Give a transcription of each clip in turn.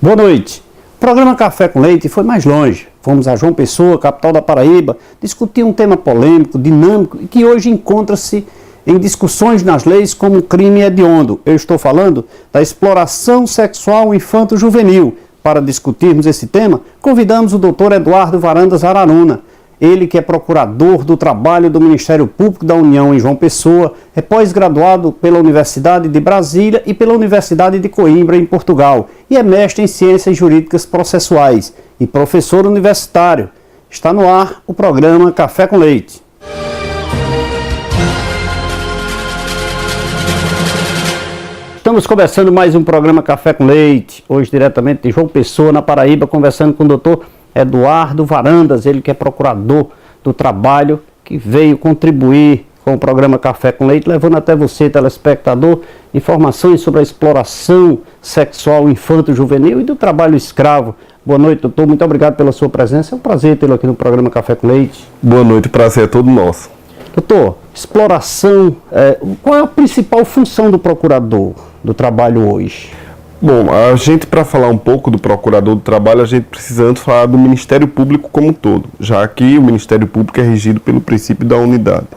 Boa noite. O programa Café com Leite foi mais longe. Fomos a João Pessoa, capital da Paraíba, discutir um tema polêmico, dinâmico e que hoje encontra-se em discussões nas leis como crime hediondo. Eu estou falando da exploração sexual infanto-juvenil. Para discutirmos esse tema, convidamos o Dr. Eduardo Varandas Araruna. Ele que é procurador do trabalho do Ministério Público da União em João Pessoa, é pós-graduado pela Universidade de Brasília e pela Universidade de Coimbra, em Portugal, e é mestre em Ciências Jurídicas Processuais e professor universitário. Está no ar o programa Café com Leite. Estamos começando mais um programa Café com Leite, hoje diretamente de João Pessoa, na Paraíba, conversando com o Dr. Eduardo Varandas, ele que é procurador do trabalho, que veio contribuir com o programa Café com Leite, levando até você, telespectador, informações sobre a exploração sexual infanto-juvenil e do trabalho escravo. Boa noite, doutor, muito obrigado pela sua presença, é um prazer tê-lo aqui no programa Café com Leite. Boa noite, o prazer é todo nosso. Doutor, exploração, qual é a principal função do procurador do trabalho hoje? Bom, a gente, para falar um pouco do Procurador do Trabalho, a gente precisa antes falar do Ministério Público como um todo, já que o Ministério Público é regido pelo princípio da unidade.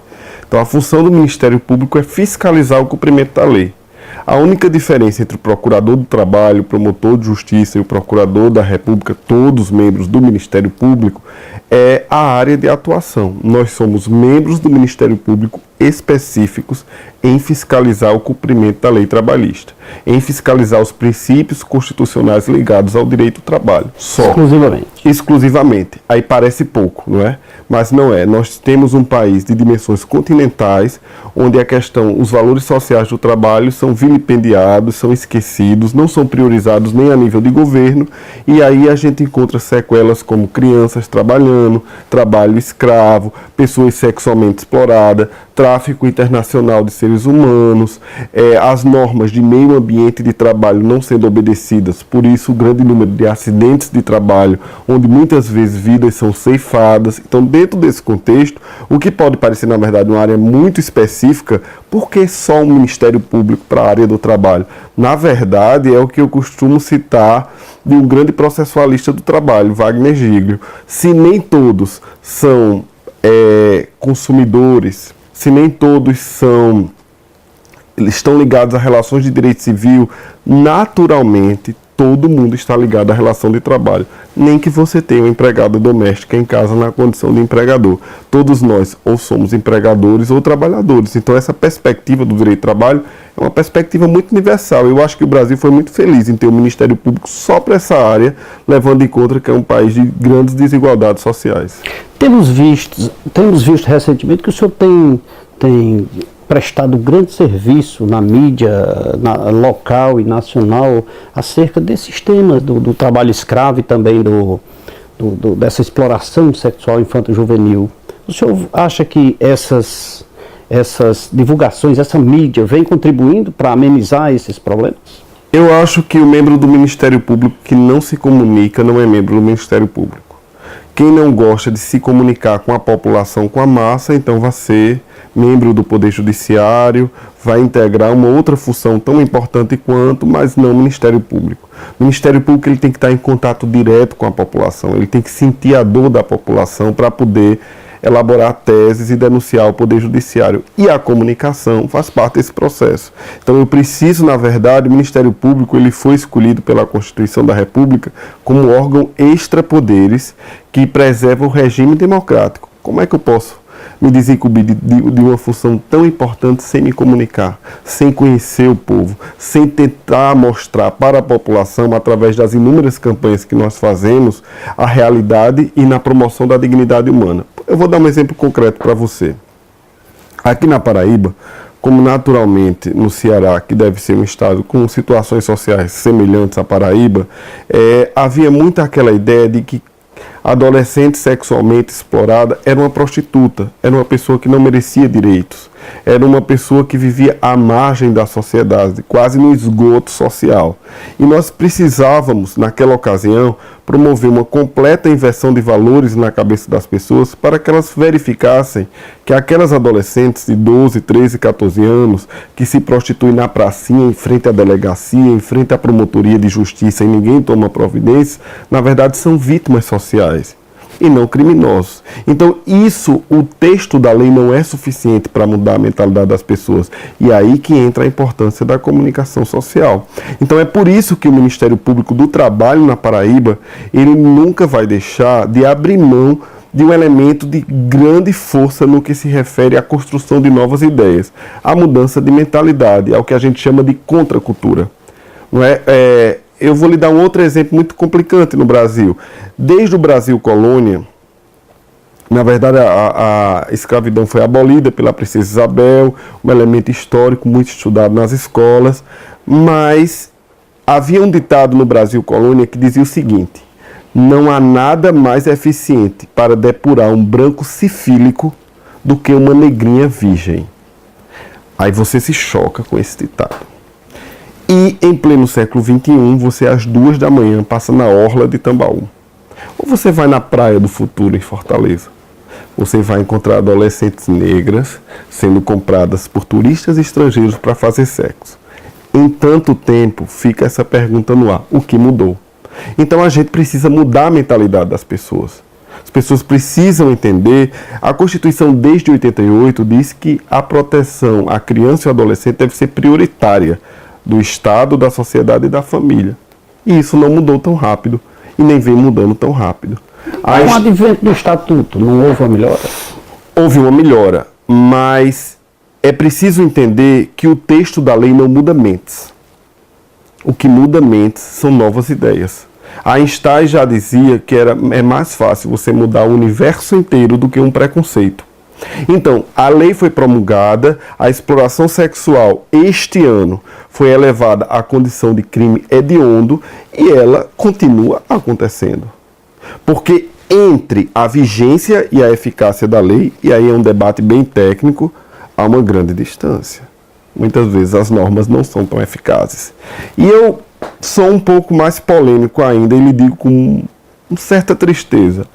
Então, a função do Ministério Público é fiscalizar o cumprimento da lei. A única diferença entre o Procurador do Trabalho, o Promotor de Justiça e o Procurador da República, todos membros do Ministério Público, é a área de atuação. Nós somos membros do Ministério Público específicos em fiscalizar o cumprimento da lei trabalhista, em fiscalizar os princípios constitucionais ligados ao direito do trabalho. Só. Exclusivamente. Aí parece pouco, não é? Mas não é. Nós temos um país de dimensões continentais, onde a questão, os valores sociais do trabalho são vilipendiados, são esquecidos, não são priorizados nem a nível de governo, e aí a gente encontra sequelas como crianças trabalhando, trabalho escravo, pessoas sexualmente exploradas, tráfico internacional de seres humanos, as normas de meio ambiente de trabalho não sendo obedecidas, por isso o grande número de acidentes de trabalho, onde muitas vezes vidas são ceifadas. Então, dentro desse contexto, o que pode parecer, na verdade, uma área muito específica, por que só o Ministério Público para a área do trabalho? Na verdade, é o que eu costumo citar de um grande processualista do trabalho, Wagner Giglio. Se nem todos são consumidores, se nem todos estão ligados a relações de direito civil, naturalmente todo mundo está ligado à relação de trabalho. Nem que você tenha uma empregada doméstica em casa na condição de empregador. Todos nós ou somos empregadores ou trabalhadores. Então essa perspectiva do direito do trabalho é uma perspectiva muito universal. Eu acho que o Brasil foi muito feliz em ter um Ministério Público só para essa área, levando em conta que é um país de grandes desigualdades sociais. Temos visto recentemente que o senhor tem prestado grande serviço na mídia local e nacional acerca desses temas do trabalho escravo e também dessa exploração sexual infanto-juvenil. O senhor acha que essas divulgações, essa mídia vem contribuindo para amenizar esses problemas? Eu acho que o membro do Ministério Público que não se comunica não é membro do Ministério Público. Quem não gosta de se comunicar com a população, com a massa, então vai ser membro do Poder Judiciário, vai integrar uma outra função tão importante quanto, mas não o Ministério Público. O Ministério Público ele tem que estar em contato direto com a população, ele tem que sentir a dor da população para poder elaborar teses e denunciar o Poder Judiciário. E a comunicação faz parte desse processo. Então eu preciso, na verdade, o Ministério Público ele foi escolhido pela Constituição da República como órgão extrapoderes que preserva o regime democrático. Como é que eu posso me desincumbir de uma função tão importante sem me comunicar, sem conhecer o povo, sem tentar mostrar para a população, através das inúmeras campanhas que nós fazemos, a realidade e na promoção da dignidade humana? Eu vou dar um exemplo concreto para você. Aqui na Paraíba, como naturalmente no Ceará, que deve ser um estado com situações sociais semelhantes à Paraíba, havia muito aquela ideia de que adolescente sexualmente explorada era uma prostituta, era uma pessoa que não merecia direitos. Era uma pessoa que vivia à margem da sociedade, quase no esgoto social. E nós precisávamos, naquela ocasião, promover uma completa inversão de valores na cabeça das pessoas para que elas verificassem que aquelas adolescentes de 12, 13, 14 anos que se prostituem na pracinha, em frente à delegacia, em frente à promotoria de justiça e ninguém toma providência, na verdade são vítimas sociais e não criminosos. Então isso, o texto da lei não é suficiente para mudar a mentalidade das pessoas. E é aí que entra a importância da comunicação social. Então é por isso que o Ministério Público do Trabalho na Paraíba, ele nunca vai deixar de abrir mão de um elemento de grande força no que se refere à construção de novas ideias, à mudança de mentalidade, ao que a gente chama de contracultura. Não é? Eu vou lhe dar um outro exemplo muito complicante no Brasil. Desde o Brasil colônia, na verdade a escravidão foi abolida pela princesa Isabel, um elemento histórico muito estudado nas escolas, mas havia um ditado no Brasil colônia que dizia o seguinte: não há nada mais eficiente para depurar um branco sifílico do que uma negrinha virgem. Aí você se choca com esse ditado. E em pleno século XXI, você às 2 da manhã passa na orla de Tambaú. Ou você vai na Praia do Futuro, em Fortaleza. Você vai encontrar adolescentes negras sendo compradas por turistas estrangeiros para fazer sexo. Em tanto tempo, fica essa pergunta no ar: o que mudou? Então a gente precisa mudar a mentalidade das pessoas. As pessoas precisam entender. A Constituição desde 88 diz que a proteção à criança e ao adolescente deve ser prioritária do Estado, da sociedade e da família. E isso não mudou tão rápido e nem vem mudando tão rápido. Com o advento do Estatuto, não houve uma melhora? Houve uma melhora, mas é preciso entender que o texto da lei não muda mentes. O que muda mentes são novas ideias. Einstein já dizia que é mais fácil você mudar o universo inteiro do que um preconceito. Então, a lei foi promulgada, a exploração sexual este ano foi elevada à condição de crime hediondo e ela continua acontecendo. Porque entre a vigência e a eficácia da lei, e aí é um debate bem técnico, há uma grande distância. Muitas vezes as normas não são tão eficazes. E eu sou um pouco mais polêmico ainda e lhe digo com certa tristeza.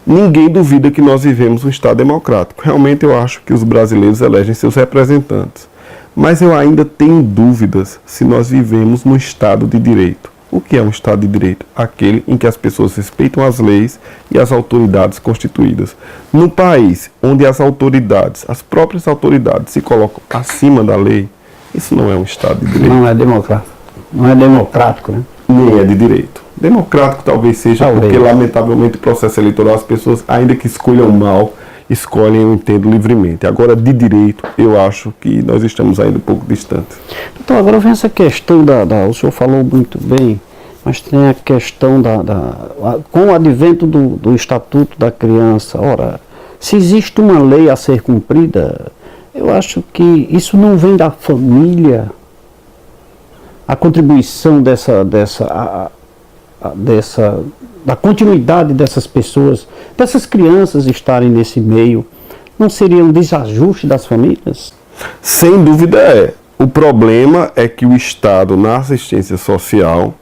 Ninguém duvida que nós vivemos um Estado democrático. Realmente eu acho que os brasileiros elegem seus representantes. Mas eu ainda tenho dúvidas se nós vivemos num Estado de direito. O que é um Estado de direito? Aquele em que as pessoas respeitam as leis e as autoridades constituídas. No país onde as autoridades, as próprias autoridades, se colocam acima da lei, isso não é um Estado de direito. Não é democrático. Não é democrático, né? Nem é de direito. Democrático talvez seja, porque lamentavelmente o processo eleitoral, as pessoas, ainda que escolham mal, escolhem, eu entendo, livremente. Agora, de direito, eu acho que nós estamos ainda um pouco distantes. Então, agora vem essa questão o senhor falou muito bem, mas tem a questão com o advento do Estatuto da Criança. Ora, se existe uma lei a ser cumprida, eu acho que isso não vem da família, a contribuição da continuidade dessas pessoas, dessas crianças estarem nesse meio, não seria um desajuste das famílias? Sem dúvida é. O problema é que o Estado na assistência social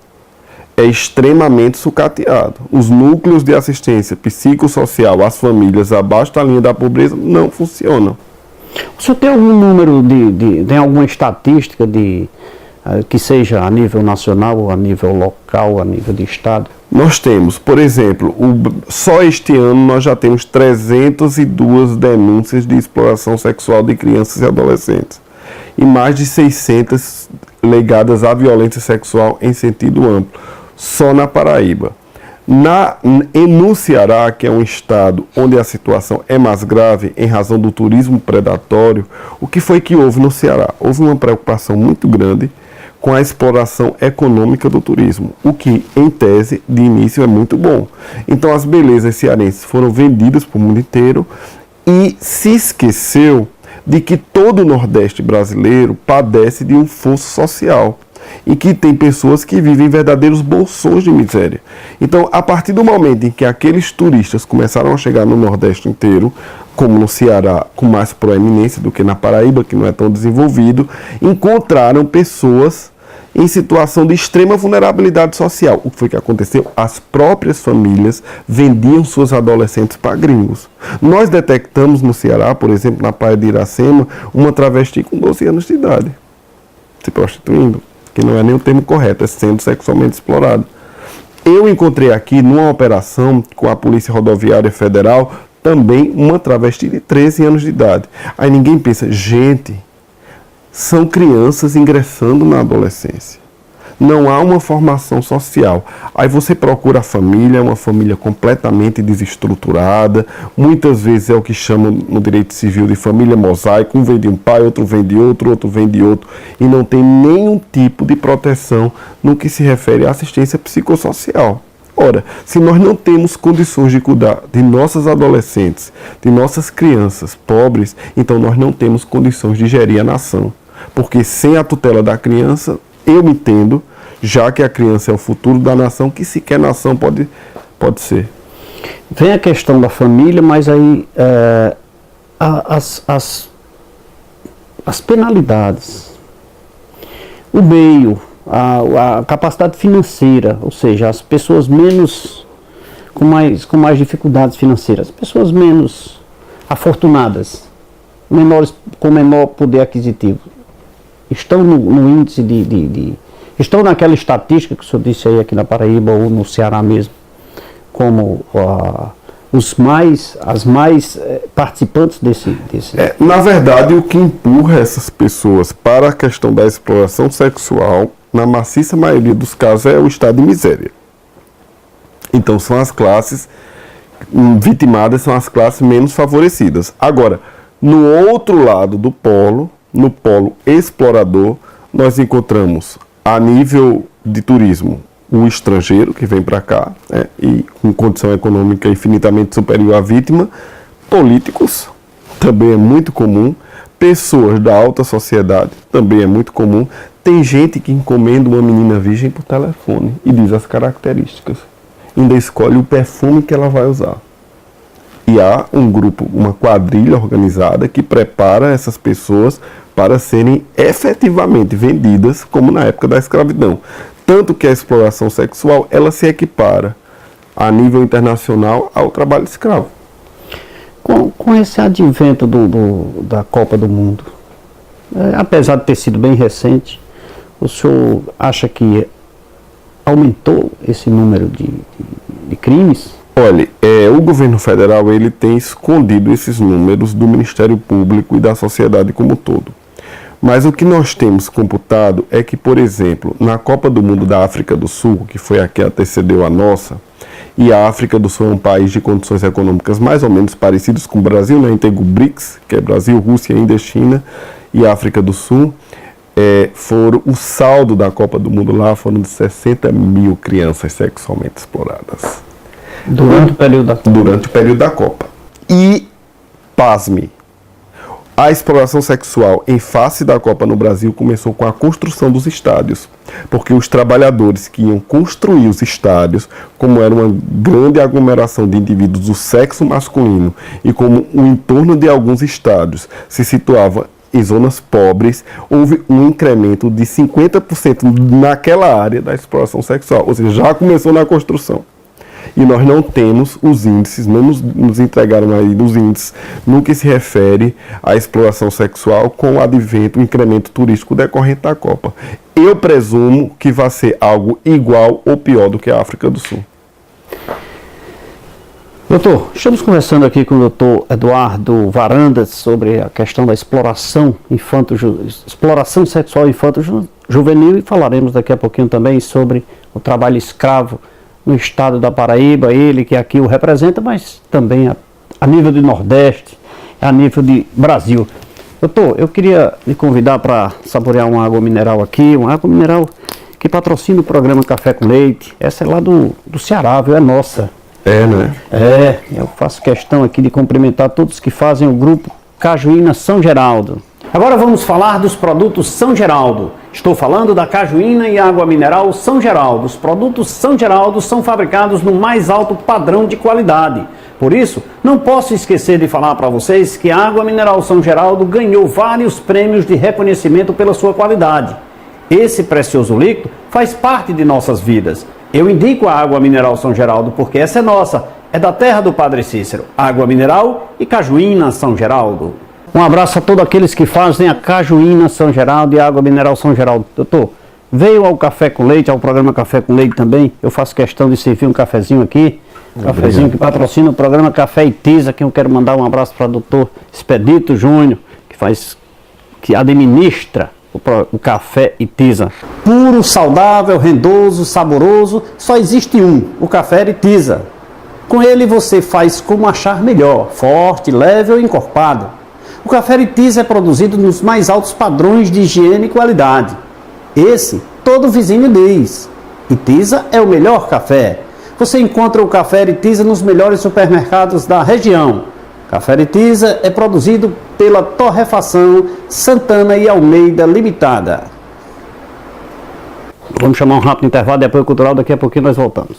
é extremamente sucateado. Os núcleos de assistência psicossocial às famílias abaixo da linha da pobreza não funcionam. O senhor tem algum número tem alguma estatística que seja a nível nacional, ou a nível local, a nível de estado? Nós temos, por exemplo, só este ano nós já temos 302 denúncias de exploração sexual de crianças e adolescentes e mais de 600 ligadas à violência sexual em sentido amplo, só na Paraíba. No Ceará, que é um estado onde a situação é mais grave em razão do turismo predatório, o que foi que houve no Ceará? Houve uma preocupação muito grande com a exploração econômica do turismo, o que, em tese, de início é muito bom. Então as belezas cearenses foram vendidas para o mundo inteiro e se esqueceu de que todo o Nordeste brasileiro padece de um fosso social e que tem pessoas que vivem verdadeiros bolsões de miséria. Então, a partir do momento em que aqueles turistas começaram a chegar no Nordeste inteiro, como no Ceará, com mais proeminência do que na Paraíba, que não é tão desenvolvido, encontraram pessoas em situação de extrema vulnerabilidade social. O que foi que aconteceu? As próprias famílias vendiam suas adolescentes para gringos. Nós detectamos no Ceará, por exemplo, na praia de Iracema, uma travesti com 12 anos de idade, se prostituindo, que não é nem o termo correto, é sendo sexualmente explorado. Eu encontrei aqui, numa operação com a Polícia Rodoviária Federal, também uma travesti de 13 anos de idade. Aí ninguém pensa, gente, são crianças ingressando na adolescência. Não há uma formação social. Aí você procura a família, uma família completamente desestruturada. Muitas vezes é o que chamam no direito civil de família mosaico. Um vem de um pai, outro vem de outro, outro vem de outro. E não tem nenhum tipo de proteção no que se refere à assistência psicossocial. Ora, se nós não temos condições de cuidar de nossas adolescentes, de nossas crianças pobres, então nós não temos condições de gerir a nação. Porque sem a tutela da criança, eu me entendo, já que a criança é o futuro da nação, que sequer nação pode ser. Vem a questão da família, mas aí as penalidades, o meio, a capacidade financeira, ou seja, as pessoas com mais dificuldades financeiras, pessoas menos afortunadas, com menor poder aquisitivo, estão no índice estão naquela estatística que o senhor disse aí aqui na Paraíba ou no Ceará mesmo, como as mais participantes desse. Na verdade, o que empurra essas pessoas para a questão da exploração sexual, na maciça maioria dos casos, é o estado de miséria. Então são as classes vitimadas, são as classes menos favorecidas. Agora, no outro lado do polo, no polo explorador, nós encontramos, a nível de turismo, o estrangeiro que vem para cá, e com condição econômica infinitamente superior à vítima, políticos, também é muito comum, pessoas da alta sociedade, também é muito comum. Tem gente que encomenda uma menina virgem por telefone e diz as características, ainda escolhe o perfume que ela vai usar. E há um grupo, uma quadrilha organizada que prepara essas pessoas para serem efetivamente vendidas, como na época da escravidão. Tanto que a exploração sexual, ela se equipara a nível internacional ao trabalho escravo. Com esse advento da Copa do Mundo, apesar de ter sido bem recente, o senhor acha que aumentou esse número de crimes? Olha, o governo federal ele tem escondido esses números do Ministério Público e da sociedade como um todo. Mas o que nós temos computado é que, por exemplo, na Copa do Mundo da África do Sul, que foi a que antecedeu a nossa, e a África do Sul é um país de condições econômicas mais ou menos parecidas com o Brasil, né? Integra o BRICS, que é Brasil, Rússia, Índia, China e África do Sul. O saldo da Copa do Mundo lá foram de 60 mil crianças sexualmente exploradas. Durante o período da Copa. Durante o período da Copa. E, pasme, a exploração sexual em face da Copa no Brasil começou com a construção dos estádios. Porque os trabalhadores que iam construir os estádios, como era uma grande aglomeração de indivíduos do sexo masculino e como o entorno de alguns estádios se situava em zonas pobres, houve um incremento de 50% naquela área da exploração sexual. Ou seja, já começou na construção. E nós não temos os índices, não nos entregaram aí dos índices no que se refere à exploração sexual com o advento, o incremento turístico decorrente da Copa. Eu presumo que vai ser algo igual ou pior do que a África do Sul. Doutor, estamos conversando aqui com o doutor Eduardo Varandas sobre a questão da exploração sexual infanto-juvenil e falaremos daqui a pouquinho também sobre o trabalho escravo no estado da Paraíba, ele que aqui o representa, mas também a nível de Nordeste, a nível de Brasil. Doutor, eu queria lhe convidar para saborear uma água mineral aqui, uma água mineral que patrocina o programa Café com Leite. Essa é lá do Ceará, viu? É nossa. Né? Eu faço questão aqui de cumprimentar todos que fazem o grupo Cajuína São Geraldo. Agora vamos falar dos produtos São Geraldo. Estou falando da cajuína e água mineral São Geraldo. Os produtos São Geraldo são fabricados no mais alto padrão de qualidade, Por isso, não posso esquecer de falar para vocês que a Água Mineral São Geraldo ganhou vários prêmios de reconhecimento pela sua qualidade. Esse precioso líquido faz parte de nossas vidas. Eu indico a Água Mineral São Geraldo porque essa é nossa, é da terra do Padre Cícero. Água Mineral e Cajuína São Geraldo. Um abraço a todos aqueles que fazem a Cajuína São Geraldo e a Água Mineral São Geraldo. Doutor, veio ao Café com Leite, ao programa Café com Leite também. Eu faço questão de servir um cafezinho aqui. Cafezinho que patrocina o programa Café e Tisa, que eu quero mandar um abraço para o doutor Expedito Júnior, que administra o Café e Tisa. Puro, saudável, rendoso, saboroso, só existe um, o Café e Tisa. Com ele você faz como achar melhor, forte, leve ou encorpado. O Café e Tisa é produzido nos mais altos padrões de higiene e qualidade. Esse, todo vizinho diz. E Tisa é o melhor café. Você encontra o Café Eritiza nos melhores supermercados da região. Café Eritiza é produzido pela Torrefação Santana e Almeida Limitada. Vamos chamar um rápido intervalo de apoio cultural, daqui a pouquinho nós voltamos.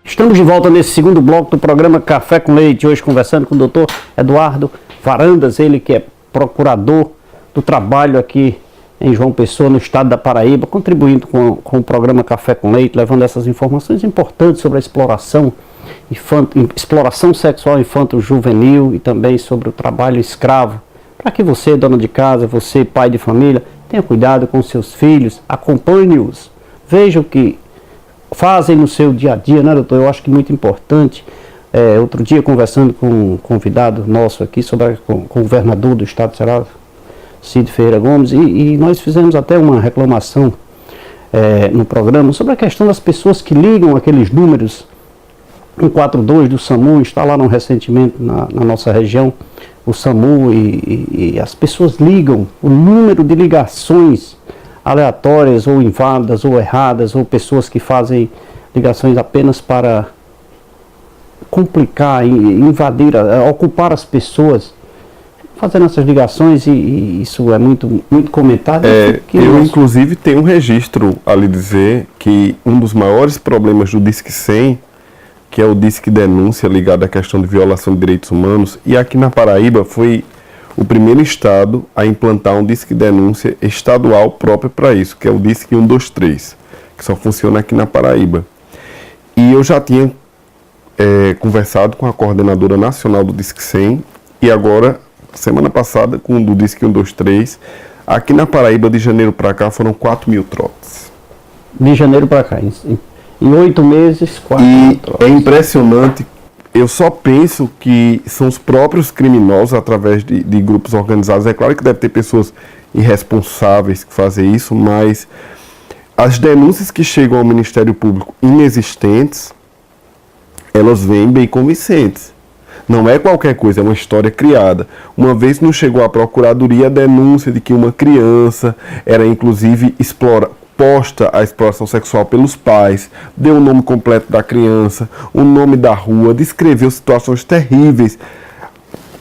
Estamos de volta nesse segundo bloco do programa Café com Leite, hoje conversando com o doutor Eduardo Varandas, ele que é procurador do trabalho aqui em João Pessoa, no estado da Paraíba, contribuindo com o programa Café com Leite, levando essas informações importantes sobre a exploração sexual infanto-juvenil e também sobre o trabalho escravo, para que você, dona de casa, você, pai de família, tenha cuidado com seus filhos, acompanhe-os, veja o que fazem no seu dia a dia, né, doutor? Eu acho que é muito importante. Outro dia, conversando com um convidado nosso aqui, com o governador do estado de Ceará, Cid Ferreira Gomes, e nós fizemos até uma reclamação no programa sobre a questão das pessoas que ligam aqueles números 142 do SAMU, instalaram recentemente na nossa região o SAMU, e as pessoas ligam o número de ligações aleatórias ou inválidas ou erradas, ou pessoas que fazem ligações apenas para complicar, invadir, ocupar as pessoas, fazendo essas ligações, e isso é muito, muito comentado. Eu inclusive tenho um registro a lhe dizer que um dos maiores problemas do Disque 100, que é o Disque Denúncia ligado à questão de violação de direitos humanos, e aqui na Paraíba foi o primeiro estado a implantar um Disque Denúncia estadual próprio para isso, que é o Disque 123, que só funciona aqui na Paraíba. E eu já tinha conversado com a coordenadora nacional do Disque 100, e agora, semana passada, com o do Disque 123, aqui na Paraíba, de janeiro para cá, foram 4.000 trotes. De janeiro para cá, em 8 meses, 4.000 trotes. É impressionante. Eu só penso que são os próprios criminosos, através de grupos organizados. É claro que deve ter pessoas irresponsáveis que fazem isso, mas as denúncias que chegam ao Ministério Público inexistentes, elas vêm bem convincentes. Não é qualquer coisa, é uma história criada. Uma vez nos chegou à Procuradoria a denúncia de que uma criança era inclusive posta a exploração sexual pelos pais, deu o nome completo da criança, o nome da rua, descreveu situações terríveis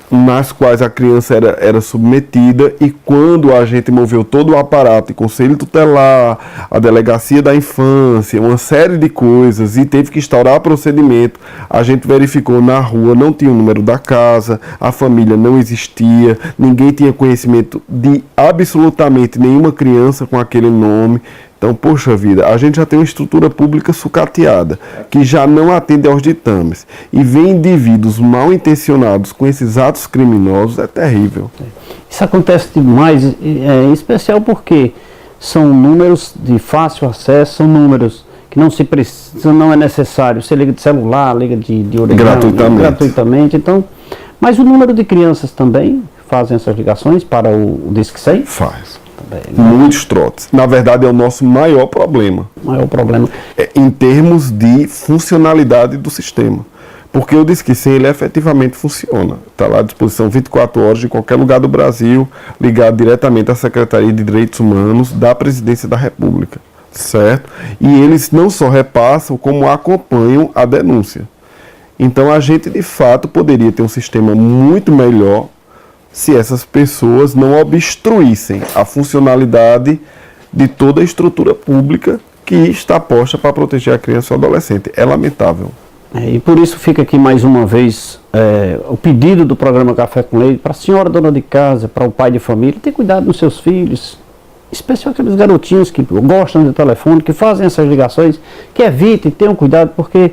nas quais a criança era submetida, e quando a gente moveu todo o aparato, e conselho tutelar, a delegacia da infância, uma série de coisas, e teve que instaurar procedimento, a gente verificou na rua, não tinha o número da casa, a família não existia, ninguém tinha conhecimento de absolutamente nenhuma criança com aquele nome. Então, poxa vida, a gente já tem uma estrutura pública sucateada, que já não atende aos ditames, e vem indivíduos mal intencionados com esses atos criminosos, é terrível. Isso acontece demais, em especial porque são números de fácil acesso, são números que não se precisa, não é necessário, você liga de celular, liga de orelhão, gratuitamente. Então, mas o número de crianças também fazem essas ligações para o Disque 100? Faz. Muitos trotes. Na verdade, é o nosso maior problema. Maior problema. Em termos de funcionalidade do sistema. Porque o Disque 100, ele efetivamente funciona. Está lá à disposição 24 horas de qualquer lugar do Brasil, ligado diretamente à Secretaria de Direitos Humanos da Presidência da República. Certo? E eles não só repassam, como acompanham a denúncia. Então a gente de fato poderia ter um sistema muito melhor se essas pessoas não obstruíssem a funcionalidade de toda a estrutura pública que está posta para proteger a criança e o adolescente. É lamentável. E por isso fica aqui mais uma vez o pedido do programa Café com Leite para a senhora dona de casa, para o pai de família, ter cuidado dos seus filhos, especialmente aqueles garotinhos que gostam do telefone, que fazem essas ligações, que evitem, tenham cuidado, porque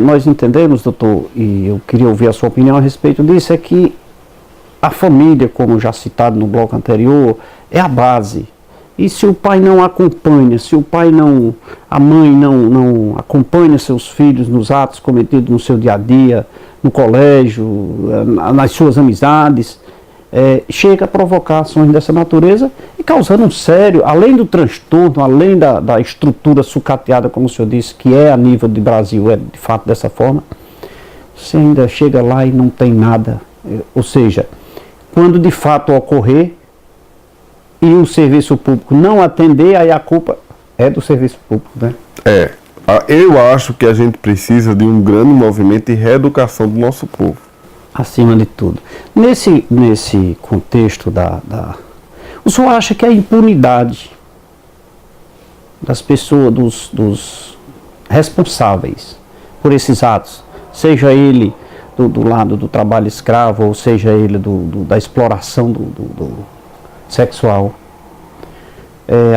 nós entendemos, doutor, e eu queria ouvir a sua opinião a respeito disso, é que a família, como já citado no bloco anterior, é a base. E se o pai não acompanha, se o pai não, a mãe não acompanha seus filhos nos atos cometidos no seu dia a dia, no colégio, nas suas amizades, chega a provocar ações dessa natureza e causando um sério, além do transtorno, além da estrutura sucateada, como o senhor disse, que é a nível de Brasil, é de fato dessa forma, você ainda chega lá e não tem nada. Ou seja, quando de fato ocorrer, e o serviço público não atender, aí a culpa é do serviço público, né? Eu acho que a gente precisa de um grande movimento de reeducação do nosso povo. Acima de tudo. Nesse contexto o senhor acha que a impunidade das pessoas, dos responsáveis por esses atos, seja ele do lado do trabalho escravo, ou seja ele da exploração sexual.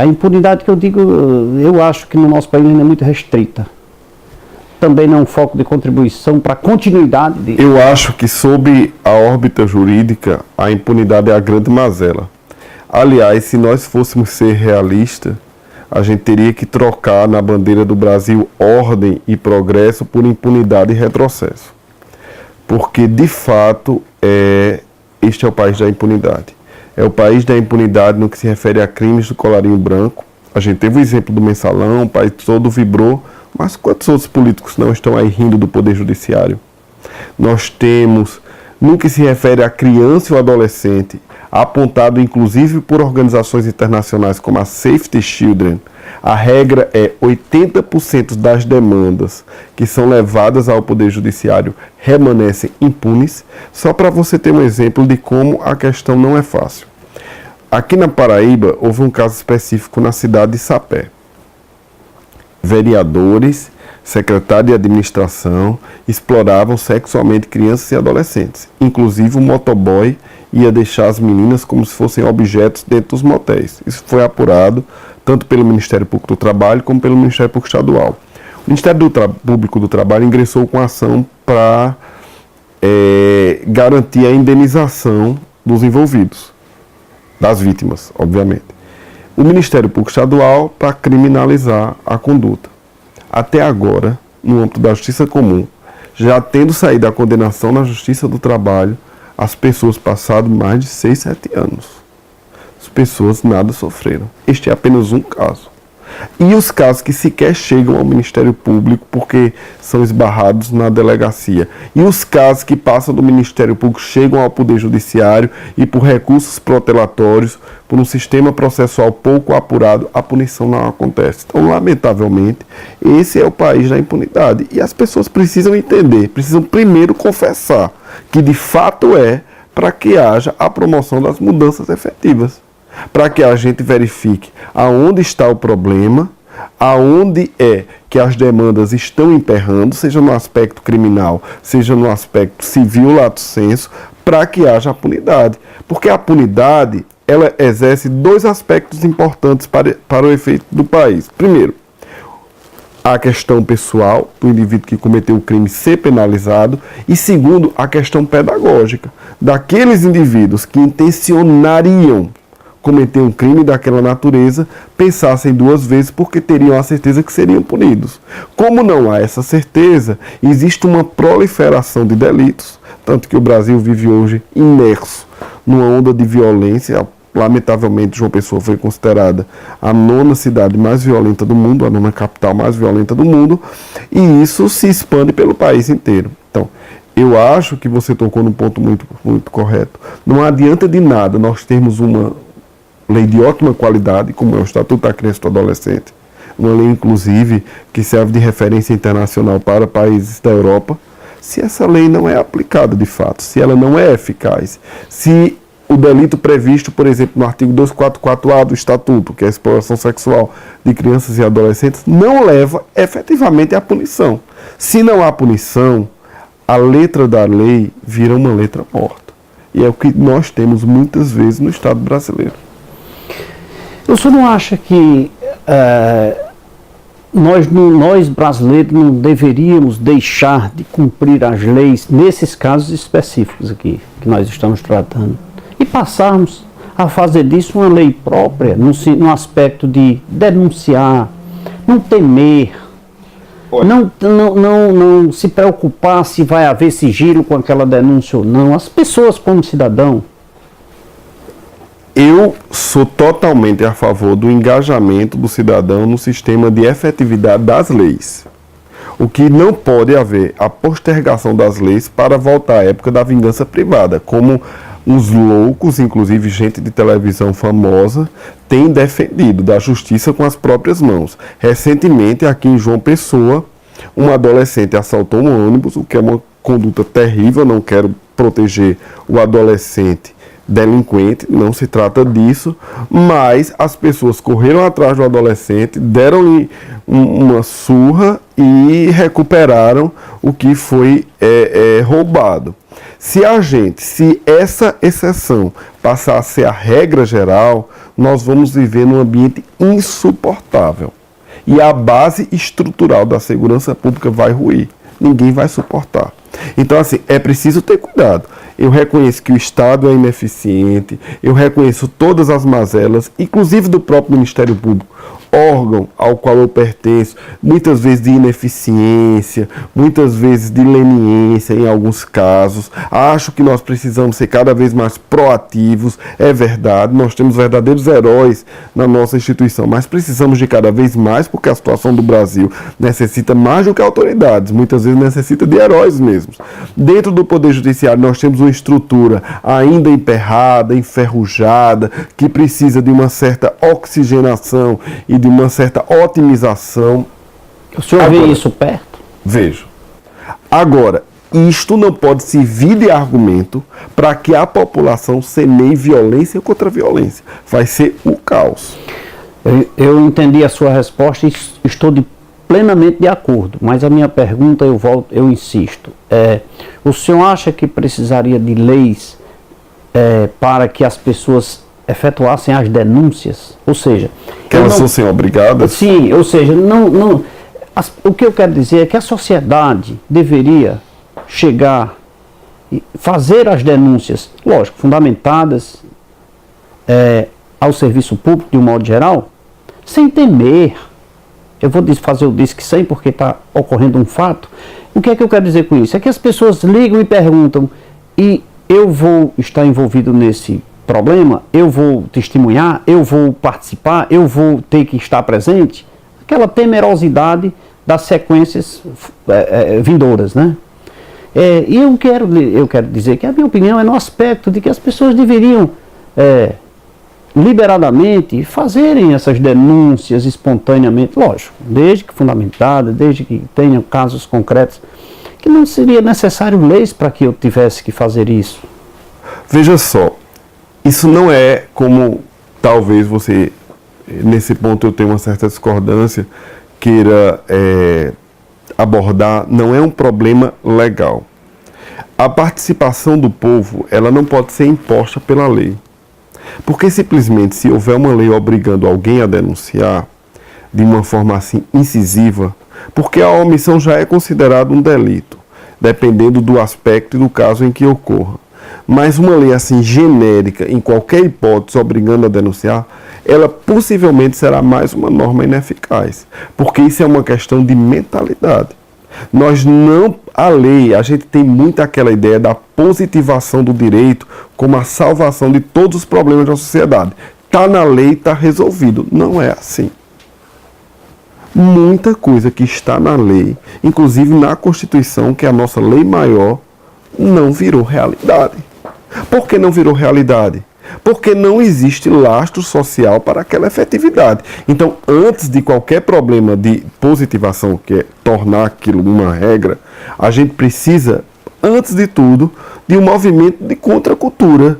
A impunidade que eu digo, eu acho que no nosso país ainda é muito restrita. Também não é um foco de contribuição para a continuidade de... Eu acho que sob a órbita jurídica, a impunidade é a grande mazela. Aliás, se nós fôssemos ser realistas, a gente teria que trocar na bandeira do Brasil ordem e progresso por impunidade e retrocesso. Porque, de fato, este é o país da impunidade. É o país da impunidade no que se refere a crimes do colarinho branco. A gente teve o exemplo do mensalão, o país todo vibrou, mas quantos outros políticos não estão aí rindo do Poder Judiciário? Nós temos, no que se refere à criança e ao adolescente, apontado inclusive por organizações internacionais como a Save the Children, a regra é 80% das demandas que são levadas ao Poder Judiciário permanecem impunes, só para você ter um exemplo de como a questão não é fácil. Aqui na Paraíba, houve um caso específico na cidade de Sapé. Vereadores, secretário de administração, exploravam sexualmente crianças e adolescentes. Inclusive o motoboy ia deixar as meninas como se fossem objetos dentro dos motéis. Isso foi apurado tanto pelo Ministério Público do Trabalho como pelo Ministério Público Estadual. O Ministério Público do Trabalho ingressou com ação para garantir a indenização dos envolvidos, das vítimas, obviamente. O Ministério Público Estadual para criminalizar a conduta. Até agora, no âmbito da Justiça Comum, já tendo saído a condenação na Justiça do Trabalho, as pessoas passaram mais de 6, 7 anos. As pessoas nada sofreram. Este é apenas um caso. E os casos que sequer chegam ao Ministério Público porque são esbarrados na delegacia. E os casos que passam do Ministério Público chegam ao Poder Judiciário e por recursos protelatórios, por um sistema processual pouco apurado, a punição não acontece. Então, lamentavelmente, esse é o país da impunidade. E as pessoas precisam entender, precisam primeiro confessar que de fato para que haja a promoção das mudanças efetivas. Para que a gente verifique aonde está o problema, aonde que as demandas estão emperrando, seja no aspecto criminal, seja no aspecto civil, lato sensu, para que haja a punidade. Porque a punidade, ela exerce 2 aspectos importantes para o efeito do país. Primeiro, a questão pessoal do indivíduo que cometeu o crime ser penalizado, e segundo, a questão pedagógica daqueles indivíduos que intencionariam cometer um crime daquela natureza, pensassem 2 vezes porque teriam a certeza que seriam punidos. Como não há essa certeza, existe uma proliferação de delitos, tanto que o Brasil vive hoje imerso numa onda de violência. Lamentavelmente, João Pessoa foi considerada a 9ª cidade mais violenta do mundo, a 9ª capital mais violenta do mundo, e isso se expande pelo país inteiro. Então, eu acho que você tocou num ponto muito, muito correto. Não adianta de nada nós termos uma lei de ótima qualidade, como é o Estatuto da Criança e do Adolescente, uma lei, inclusive, que serve de referência internacional para países da Europa, se essa lei não é aplicada de fato, se ela não é eficaz, se o delito previsto, por exemplo, no artigo 244A do Estatuto, que é a exploração sexual de crianças e adolescentes, não leva efetivamente à punição. Se não há punição, a letra da lei vira uma letra morta. E é o que nós temos muitas vezes no Estado brasileiro. O senhor não acha que nós brasileiros não deveríamos deixar de cumprir as leis nesses casos específicos aqui, que nós estamos tratando, e passarmos a fazer disso uma lei própria, no aspecto de denunciar, não temer, não se preocupar se vai haver sigilo com aquela denúncia ou não, as pessoas como cidadão? Eu sou totalmente a favor do engajamento do cidadão no sistema de efetividade das leis. O que não pode haver a postergação das leis para voltar à época da vingança privada, como uns loucos, inclusive gente de televisão famosa, têm defendido da justiça com as próprias mãos. Recentemente, aqui em João Pessoa, um adolescente assaltou um ônibus, o que é uma conduta terrível, não quero proteger o adolescente delinquente, não se trata disso, mas as pessoas correram atrás do adolescente, deram-lhe uma surra e recuperaram o que foi roubado. Se essa exceção passar a ser a regra geral, nós vamos viver num ambiente insuportável. E a base estrutural da segurança pública vai ruir. Ninguém vai suportar. Então, assim, é preciso ter cuidado. Eu reconheço que o Estado é ineficiente, eu reconheço todas as mazelas, inclusive do próprio Ministério Público, órgão ao qual eu pertenço, muitas vezes de ineficiência, muitas vezes de leniência em alguns casos. Acho que nós precisamos ser cada vez mais proativos, é verdade, nós temos verdadeiros heróis na nossa instituição, mas precisamos de cada vez mais, porque a situação do Brasil necessita mais do que autoridades, muitas vezes necessita de heróis mesmos. Dentro do Poder Judiciário nós temos uma estrutura ainda emperrada, enferrujada, que precisa de uma certa oxigenação e de uma certa otimização. O senhor vê isso perto? Vejo. Agora, isto não pode servir de argumento para que a população semeie violência contra violência. Vai ser o caos. Eu entendi a sua resposta e estou plenamente de acordo, mas a minha pergunta, eu insisto, o senhor acha que precisaria de leis para que as pessoas efetuassem as denúncias? Ou seja, que elas fossem obrigadas? Sim, ou seja, o que eu quero dizer é que a sociedade deveria chegar e fazer as denúncias, lógico, fundamentadas ao serviço público de um modo geral, sem temer. Eu vou fazer o disque 100 porque está ocorrendo um fato. O que é que eu quero dizer com isso? É que as pessoas ligam e perguntam, e eu vou estar envolvido nesse problema, eu vou testemunhar, eu vou participar, eu vou ter que estar presente. Aquela temerosidade das sequências vindouras, né? E eu quero dizer que a minha opinião é no aspecto de que as pessoas deveriam liberadamente fazerem essas denúncias espontaneamente, lógico, desde que fundamentadas, desde que tenham casos concretos, que não seria necessário leis para que eu tivesse que fazer isso. Veja só, isso não é como talvez você, nesse ponto eu tenho uma certa discordância, queira abordar, não é um problema legal. A participação do povo, ela não pode ser imposta pela lei. Porque simplesmente se houver uma lei obrigando alguém a denunciar de uma forma assim incisiva, porque a omissão já é considerada um delito, dependendo do aspecto e do caso em que ocorra. Mas uma lei assim genérica, em qualquer hipótese, obrigando a denunciar, ela possivelmente será mais uma norma ineficaz, porque isso é uma questão de mentalidade. A lei, a gente tem muito aquela ideia da positivação do direito como a salvação de todos os problemas da sociedade. Está na lei, está resolvido. Não é assim. Muita coisa que está na lei, inclusive na Constituição, que é a nossa lei maior, não virou realidade. Por que não virou realidade? porque não existe lastro social para aquela efetividade. Então, antes de qualquer problema de positivação, que é tornar aquilo uma regra, a gente precisa, antes de tudo, de um movimento de contracultura.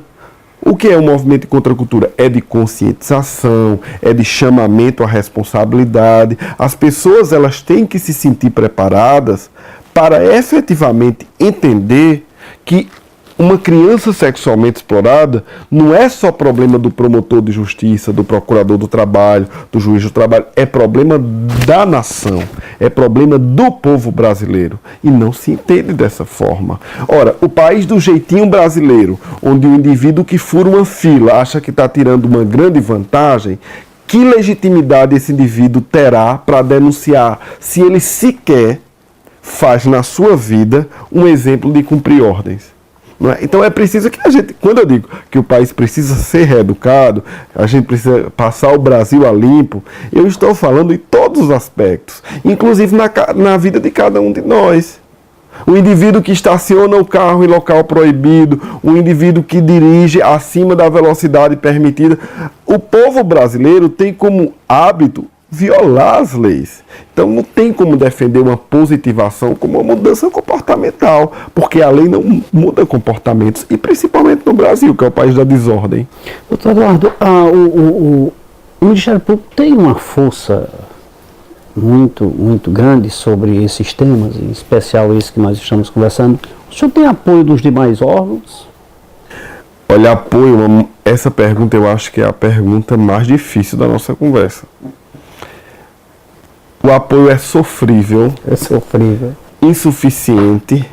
O que é um movimento de contracultura? É de conscientização, é de chamamento à responsabilidade. As pessoas, elas têm que se sentir preparadas para efetivamente entender que uma criança sexualmente explorada não é só problema do promotor de justiça, do procurador do trabalho, do juiz do trabalho, é problema da nação, é problema do povo brasileiro. E não se entende dessa forma. Ora, o país do jeitinho brasileiro, onde o indivíduo que fura uma fila acha que está tirando uma grande vantagem, que legitimidade esse indivíduo terá para denunciar se ele sequer faz na sua vida um exemplo de cumprir ordens? Não é? Então é preciso que a gente, quando eu digo que o país precisa ser reeducado, a gente precisa passar o Brasil a limpo, eu estou falando em todos os aspectos, inclusive na vida de cada um de nós. O indivíduo que estaciona o carro em local proibido, o indivíduo que dirige acima da velocidade permitida. O povo brasileiro tem como hábito violar as leis. Então não tem como defender uma positivação como uma mudança comportamental, porque a lei não muda comportamentos, e principalmente no Brasil, que é o país da desordem. Doutor Eduardo, o Ministério Público tem uma força muito grande sobre esses temas, em especial esse que nós estamos conversando. O senhor tem apoio dos demais órgãos? Olha, apoio, essa pergunta eu acho que é a pergunta mais difícil da nossa conversa. O apoio é sofrível, insuficiente,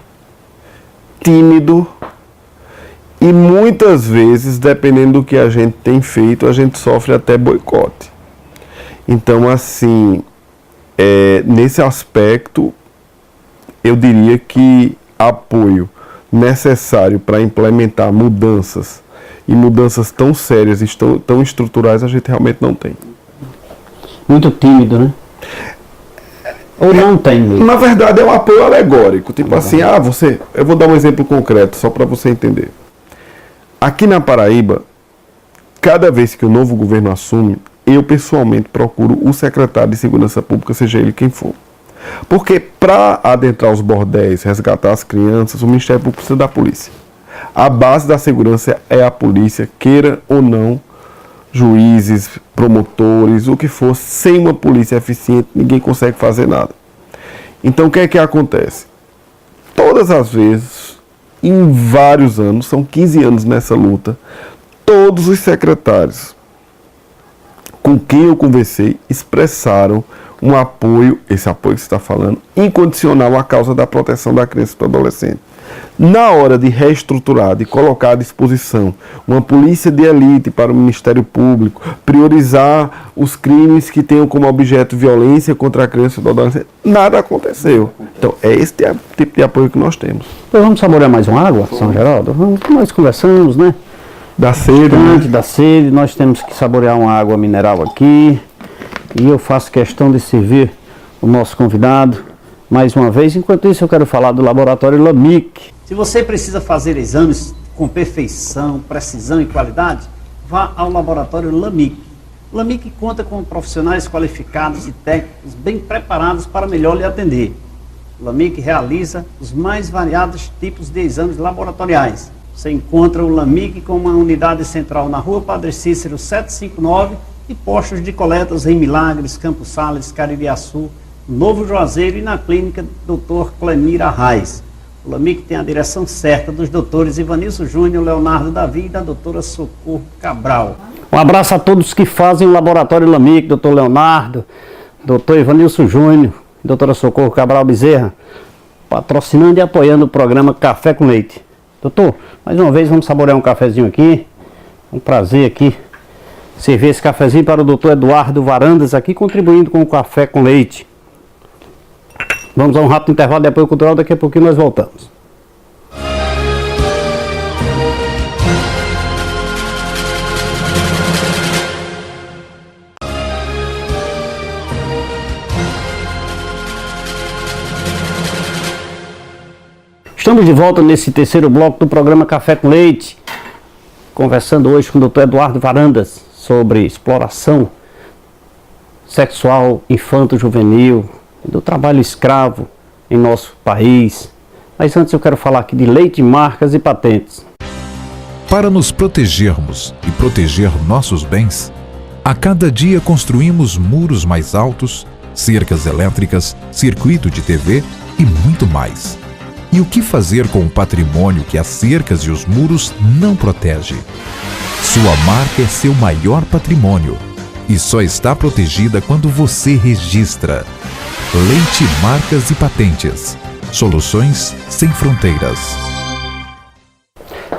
tímido e muitas vezes, dependendo do que a gente tem feito, a gente sofre até boicote. Então, assim, nesse aspecto, eu diria que apoio necessário para implementar mudanças, e mudanças tão sérias e tão estruturais, a gente realmente não tem. Muito tímido, né? Ou não tem mesmo? Na verdade, é um apoio alegórico. Tipo assim, eu vou dar um exemplo concreto, só para você entender. Aqui na Paraíba, cada vez que o novo governo assume, eu pessoalmente procuro o secretário de Segurança Pública, seja ele quem for. Porque para adentrar os bordéis, resgatar as crianças, o Ministério Público precisa da polícia. A base da segurança é a polícia, queira ou não, juízes, promotores, o que for, sem uma polícia eficiente, ninguém consegue fazer nada. Então, o que é que acontece? Todas as vezes, em vários anos, são 15 anos nessa luta, todos os secretários com quem eu conversei expressaram um apoio, esse apoio que você está falando, incondicional à causa da proteção da criança e do adolescente. Na hora de reestruturar, de colocar à disposição uma polícia de elite para o Ministério Público, priorizar os crimes que tenham como objeto violência contra a criança e o adolescente, nada aconteceu. Então, é esse tipo de apoio que nós temos. Então, vamos saborear mais uma água, São Geraldo? Nós conversamos, né? Da sede, antes da sede, nós temos que saborear uma água mineral aqui. E eu faço questão de servir o nosso convidado mais uma vez. Enquanto isso, eu quero falar do laboratório LAMIC. Se você precisa fazer exames com perfeição, precisão e qualidade, vá ao laboratório LAMIC. O LAMIC conta com profissionais qualificados e técnicos bem preparados para melhor lhe atender. O LAMIC realiza os mais variados tipos de exames laboratoriais. Você encontra o LAMIC com uma unidade central na Rua Padre Cícero 759 e postos de coletas em Milagres, Campos Sales, Caririaçu, Novo Juazeiro e na clínica Dr. Clemir Arraes. O LAMIC tem a direção certa dos doutores Ivanilson Júnior, Leonardo Davi e da doutora Socorro Cabral. Um abraço a todos que fazem o laboratório LAMIC, doutor Leonardo, doutor Ivanilson Júnior, doutora Socorro Cabral Bezerra, patrocinando e apoiando o programa Café com Leite. Doutor, mais uma vez vamos saborear um cafezinho aqui. Um prazer aqui servir esse cafezinho para o doutor Eduardo Varandas aqui, contribuindo com o Café com Leite. Vamos a um rápido intervalo de apoio cultural, daqui a pouquinho nós voltamos. Estamos de volta nesse terceiro bloco do programa Café com Leite. conversando hoje com o Dr. Eduardo Varandas sobre exploração sexual infanto-juvenil, do trabalho escravo em nosso país. Mas antes eu quero falar aqui de lei de marcas e patentes. Para nos protegermos e proteger nossos bens, a cada dia construímos muros mais altos, cercas elétricas, circuito de TV e muito mais. E o que fazer com o patrimônio que as cercas e os muros não protegem? Sua marca é seu maior patrimônio e só está protegida quando você registra. Leite Marcas e Patentes. Soluções sem fronteiras.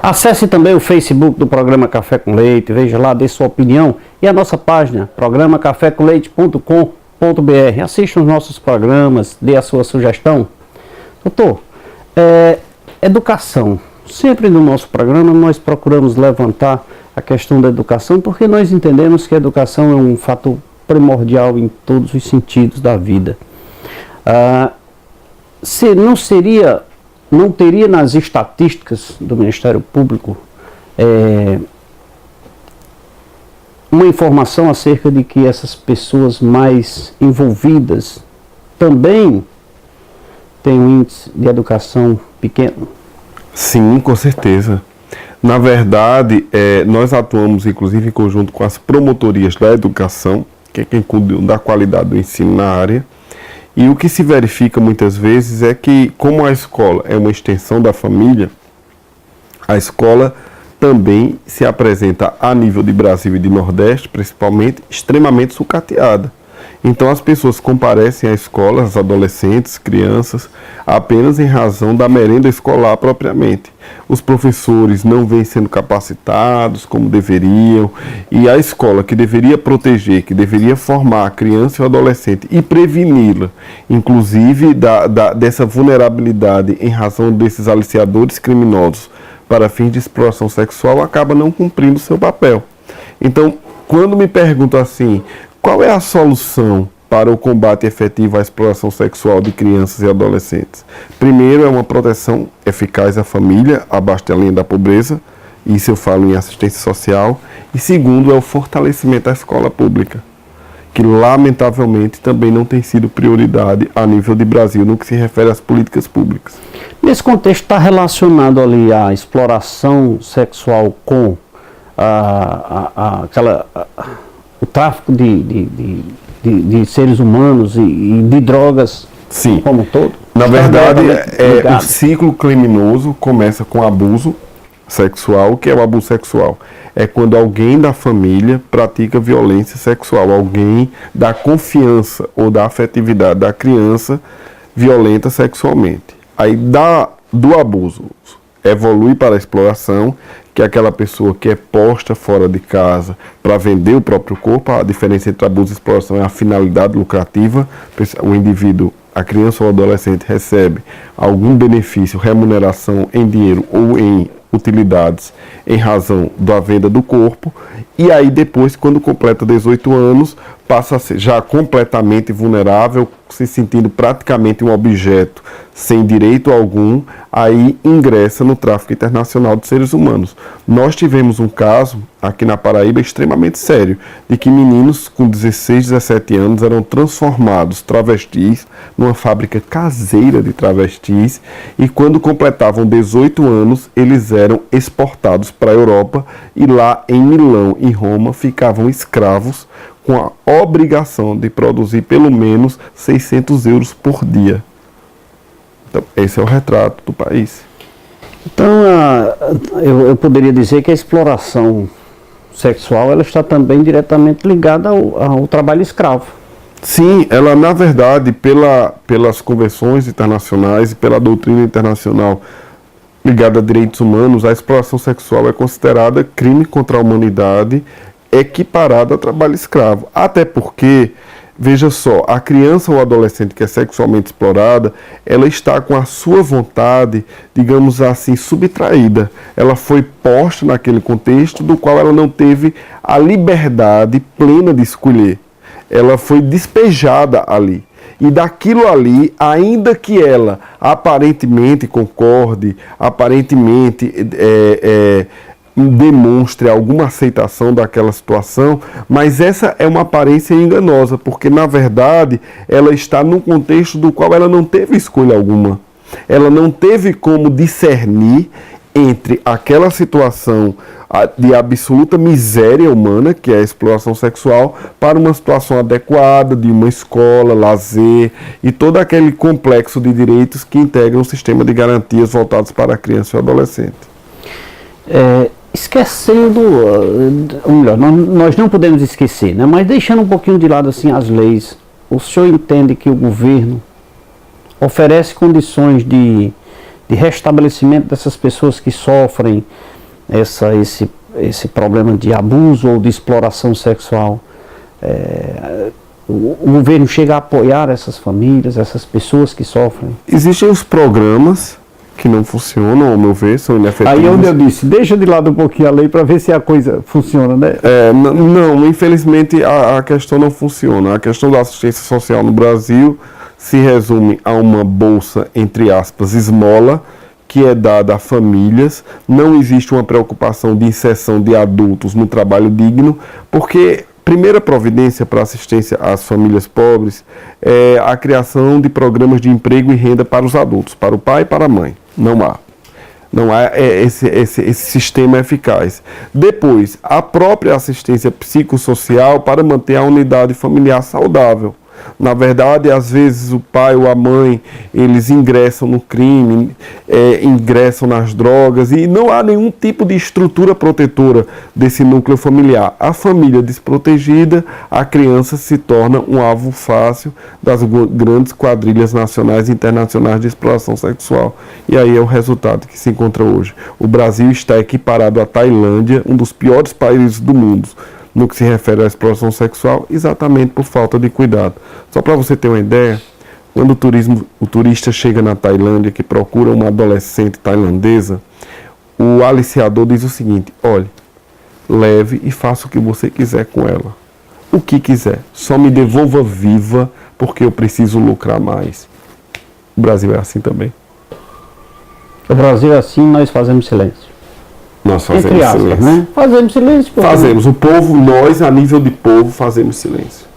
Acesse também o Facebook do Programa Café com Leite, veja lá, dê sua opinião, e a nossa página, programacafécomleite.com.br. Assista os nossos programas, dê a sua sugestão. Doutor, educação. Sempre no nosso programa nós procuramos levantar a questão da educação, porque nós entendemos que a educação é um fator primordial em todos os sentidos da vida. Não teria nas estatísticas do Ministério Público uma informação acerca de que essas pessoas mais envolvidas também têm um índice de educação pequeno? Sim, com certeza. Na verdade, nós atuamos inclusive em conjunto com as promotorias da educação, que é quem cuida da qualidade do ensino na área. E o que se verifica muitas vezes é que, como a escola é uma extensão da família, a escola também se apresenta a nível de Brasil e de Nordeste, principalmente, extremamente sucateada. Então as pessoas comparecem à escola, as adolescentes, crianças, apenas em razão da merenda escolar propriamente. Os professores não vêm sendo capacitados como deveriam, e a escola, que deveria proteger, que deveria formar a criança e o adolescente e preveni-la, inclusive dessa vulnerabilidade em razão desses aliciadores criminosos para fins de exploração sexual, acaba não cumprindo seu papel. Então, quando me pergunto assim, qual é a solução para o combate efetivo à exploração sexual de crianças e adolescentes? Primeiro, é uma proteção eficaz à família, abaixo da linha da pobreza, isso eu falo em assistência social. E segundo, é o fortalecimento da escola pública, que lamentavelmente também não tem sido prioridade a nível de Brasil no que se refere às políticas públicas. Nesse contexto, está relacionado ali a exploração sexual com o tráfico de seres humanos e de drogas. Sim. Como um todo? Na verdade, o ciclo criminoso começa com abuso sexual. O que é o abuso sexual? É quando alguém da família pratica violência sexual, alguém da confiança ou da afetividade da criança violenta sexualmente. Aí do abuso evolui para a exploração, que é aquela pessoa que é posta fora de casa para vender o próprio corpo. A diferença entre abuso e exploração é a finalidade lucrativa. O indivíduo, a criança ou adolescente, recebe algum benefício, remuneração em dinheiro ou em utilidades em razão da venda do corpo, e aí depois, quando completa 18 anos, passa a ser já completamente vulnerável, se sentindo praticamente um objeto sem direito algum, aí ingressa no tráfico internacional de seres humanos. Nós tivemos um caso aqui na Paraíba extremamente sério, de que meninos com 16, 17 anos eram transformados travestis numa fábrica caseira de travestis, e quando completavam 18 anos, eles eram exportados para a Europa, e lá em Milão e Roma ficavam escravos com a obrigação de produzir pelo menos 600 euros por dia. Então, esse é o retrato do país. Então, eu poderia dizer que a exploração sexual ela está também diretamente ligada ao trabalho escravo. Sim, ela na verdade, pelas convenções internacionais e pela doutrina internacional ligada a direitos humanos, a exploração sexual é considerada crime contra a humanidade, equiparado ao trabalho escravo. Até porque, veja só, a criança ou adolescente que é sexualmente explorada, ela está com a sua vontade, digamos assim, subtraída. Ela foi posta naquele contexto do qual ela não teve a liberdade plena de escolher. Ela foi despejada ali. E daquilo ali, ainda que ela aparentemente concorde, aparentemente demonstre alguma aceitação daquela situação, mas essa é uma aparência enganosa, porque na verdade ela está num contexto do qual ela não teve escolha alguma. Ela não teve como discernir entre aquela situação de absoluta miséria humana, que é a exploração sexual, para uma situação adequada, de uma escola, lazer e todo aquele complexo de direitos que integram um sistema de garantias voltados para a criança e o adolescente. Esquecendo, ou melhor, nós não podemos esquecer, né? Mas deixando um pouquinho de lado assim as leis, o senhor entende que o governo oferece condições de restabelecimento dessas pessoas que sofrem esse problema de abuso ou de exploração sexual? O governo chega a apoiar essas famílias, essas pessoas que sofrem? Existem os programas que não funcionam, ao meu ver, são inefetivos. Aí onde eu disse, deixa de lado um pouquinho a lei para ver se a coisa funciona, né? Não, infelizmente a questão não funciona. A questão da assistência social no Brasil se resume a uma bolsa, entre aspas, esmola, que é dada a famílias. Não existe uma preocupação de inserção de adultos no trabalho digno, porque primeira providência para assistência às famílias pobres é a criação de programas de emprego e renda para os adultos, para o pai e para a mãe. Não há esse sistema eficaz. Depois, a própria assistência psicossocial para manter a unidade familiar saudável. Na verdade, às vezes o pai ou a mãe, eles ingressam no crime, ingressam nas drogas e não há nenhum tipo de estrutura protetora desse núcleo familiar. A família desprotegida, a criança se torna um alvo fácil das grandes quadrilhas nacionais e internacionais de exploração sexual. E aí é o resultado que se encontra hoje. O Brasil está equiparado à Tailândia, um dos piores países do mundo no que se refere à exploração sexual, exatamente por falta de cuidado. Só para você ter uma ideia, quando o turista chega na Tailândia, que procura uma adolescente tailandesa, o aliciador diz o seguinte: olhe, leve e faça o que você quiser com ela. O que quiser, só me devolva viva, porque eu preciso lucrar mais. O Brasil é assim também. O Brasil é assim, nós fazemos silêncio. Nós fazemos Entre aspas, silêncio. né? Fazemos silêncio. Fazemos. O povo, nós, a nível de povo, fazemos silêncio.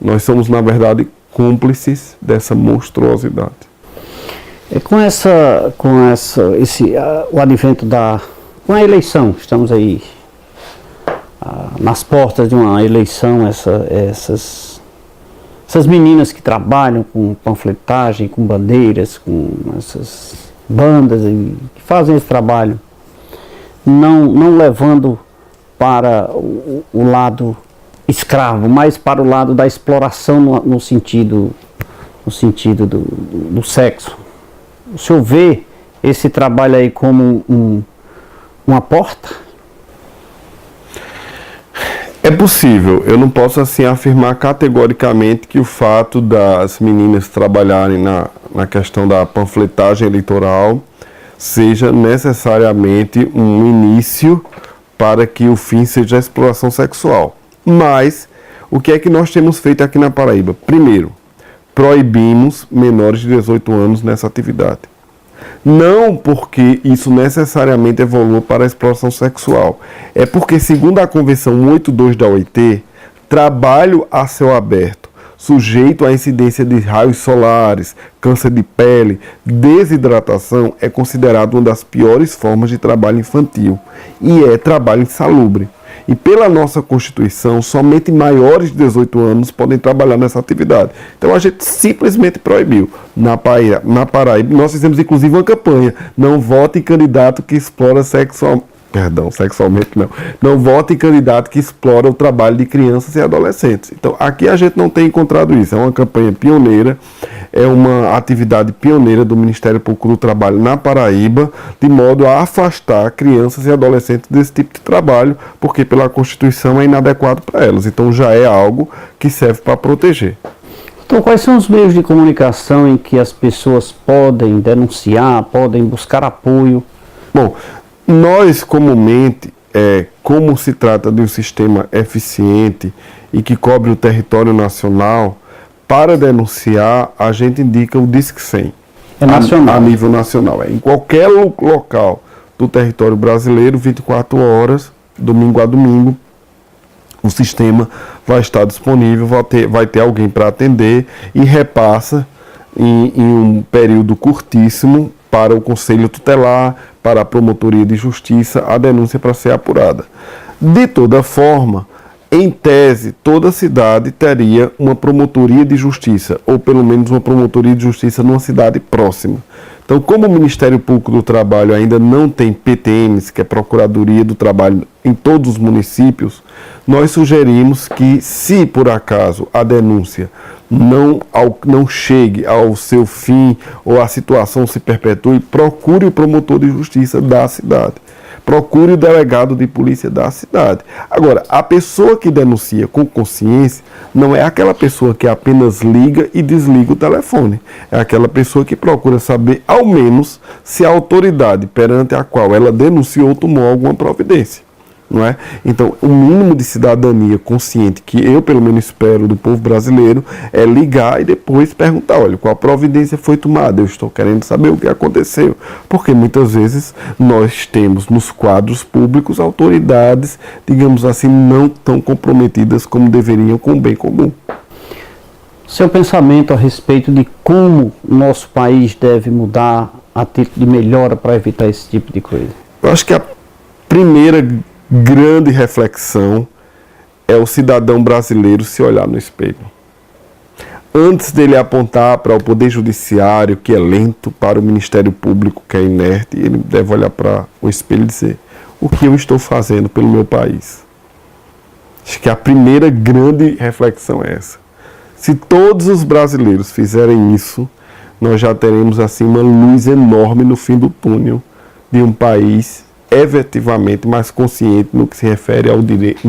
Nós somos, na verdade, cúmplices dessa monstruosidade. O advento com a eleição, estamos aí nas portas de uma eleição, essas meninas que trabalham com panfletagem, com bandeiras, com essas bandas que fazem esse trabalho, não levando para o lado escravo, mas para o lado da exploração no sentido do sexo. O senhor vê esse trabalho aí como uma porta? É possível. Eu não posso assim afirmar categoricamente que o fato das meninas trabalharem na questão da panfletagem eleitoral seja necessariamente um início para que o fim seja a exploração sexual. Mas, o que é que nós temos feito aqui na Paraíba? Primeiro, proibimos menores de 18 anos nessa atividade. Não porque isso necessariamente evolua para a exploração sexual. É porque, segundo a Convenção 182 da OIT, trabalho a céu aberto, sujeito à incidência de raios solares, câncer de pele, desidratação, é considerado uma das piores formas de trabalho infantil e é trabalho insalubre. E pela nossa Constituição, somente maiores de 18 anos podem trabalhar nessa atividade. Então a gente simplesmente proibiu. Na Paraíba, nós fizemos inclusive uma campanha: não vote em candidato que explora sexualmente não. Não vote em candidato que explora o trabalho de crianças e adolescentes. Então, aqui a gente não tem encontrado isso. É uma campanha pioneira, é uma atividade pioneira do Ministério Público do Trabalho na Paraíba, de modo a afastar crianças e adolescentes desse tipo de trabalho, porque pela Constituição é inadequado para elas. Então, já é algo que serve para proteger. Então, quais são os meios de comunicação em que as pessoas podem denunciar, podem buscar apoio? Bom, nós, comumente, como se trata de um sistema eficiente e que cobre o território nacional, para denunciar, a gente indica o Disque 100. É nacional. A nível nacional. Em qualquer local do território brasileiro, 24 horas, domingo a domingo. O sistema vai estar disponível, vai ter alguém para atender e repassa em um período curtíssimo para o Conselho Tutelar, para a Promotoria de Justiça, a denúncia para ser apurada. De toda forma, em tese, toda cidade teria uma promotoria de justiça, ou pelo menos uma promotoria de justiça numa cidade próxima. Então, como o Ministério Público do Trabalho ainda não tem PTMs, que é Procuradoria do Trabalho, em todos os municípios, nós sugerimos que, se por acaso a denúncia não chegue ao seu fim ou a situação se perpetue, procure o promotor de justiça da cidade. Procure o delegado de polícia da cidade. Agora, a pessoa que denuncia com consciência não é aquela pessoa que apenas liga e desliga o telefone. É aquela pessoa que procura saber, ao menos, se a autoridade perante a qual ela denunciou tomou alguma providência. Não é? Então, o mínimo de cidadania consciente que eu, pelo menos, espero do povo brasileiro é ligar e depois perguntar, olha, qual providência foi tomada? Eu estou querendo saber o que aconteceu. Porque muitas vezes nós temos nos quadros públicos autoridades, digamos assim, não tão comprometidas como deveriam com o bem comum. Seu pensamento a respeito de como o nosso país deve mudar a título de melhora para evitar esse tipo de coisa? Eu acho que a primeira grande reflexão é o cidadão brasileiro se olhar no espelho. Antes dele apontar para o Poder Judiciário, que é lento, para o Ministério Público, que é inerte, ele deve olhar para o espelho e dizer: o que eu estou fazendo pelo meu país? Acho que a primeira grande reflexão é essa. Se todos os brasileiros fizerem isso, nós já teremos assim uma luz enorme no fim do túnel de um país efetivamente mais consciente no que se refere aos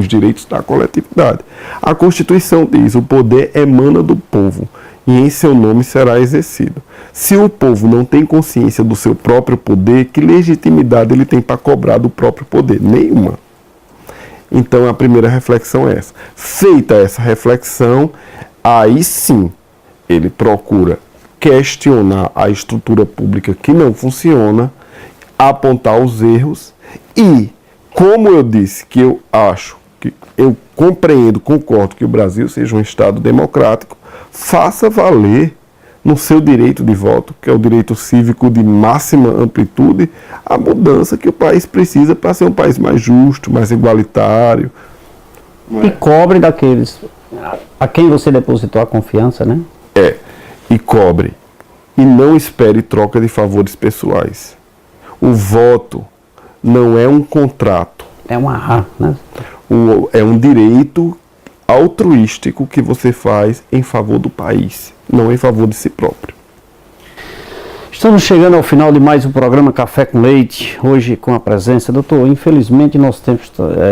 direitos da coletividade. A Constituição diz: o poder emana do povo e em seu nome será exercido. Se o povo não tem consciência do seu próprio poder, que legitimidade ele tem para cobrar do próprio poder? Nenhuma. Então a primeira reflexão é essa. Feita essa reflexão, aí sim ele procura questionar a estrutura pública que não funciona, apontar os erros e, como eu disse, que eu acho, que eu compreendo, concordo que o Brasil seja um Estado democrático, faça valer no seu direito de voto, que é o direito cívico de máxima amplitude, a mudança que o país precisa para ser um país mais justo, mais igualitário. E cobre daqueles a quem você depositou a confiança, né? E cobre. E não espere troca de favores pessoais. O voto não é um contrato. É uma né? É um direito altruístico que você faz em favor do país, não em favor de si próprio. Estamos chegando ao final de mais um programa Café com Leite, hoje com a presença, doutor, infelizmente nosso tempo,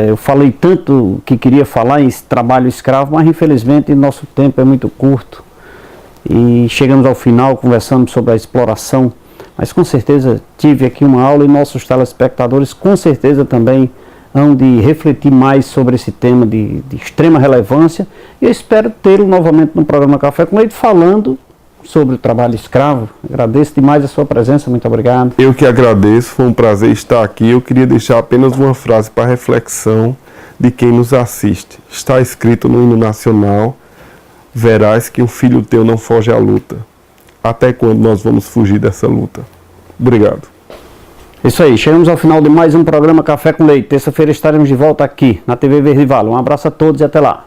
eu falei tanto que queria falar em trabalho escravo, mas infelizmente nosso tempo é muito curto e chegamos ao final conversando sobre a exploração, mas com certeza tive aqui uma aula e nossos telespectadores com certeza também hão de refletir mais sobre esse tema de extrema relevância e eu espero tê-lo novamente no programa Café com Leite falando sobre o trabalho escravo. Agradeço demais a sua presença, muito obrigado. Eu que agradeço, foi um prazer estar aqui. Eu queria deixar apenas uma frase para reflexão de quem nos assiste. Está escrito no hino nacional: verás que um filho teu não foge à luta. Até quando nós vamos fugir dessa luta? Obrigado. Isso aí, chegamos ao final de mais um programa Café com Leite. Terça-feira estaremos de volta aqui na TV Verde Vale. Um abraço a todos e até lá.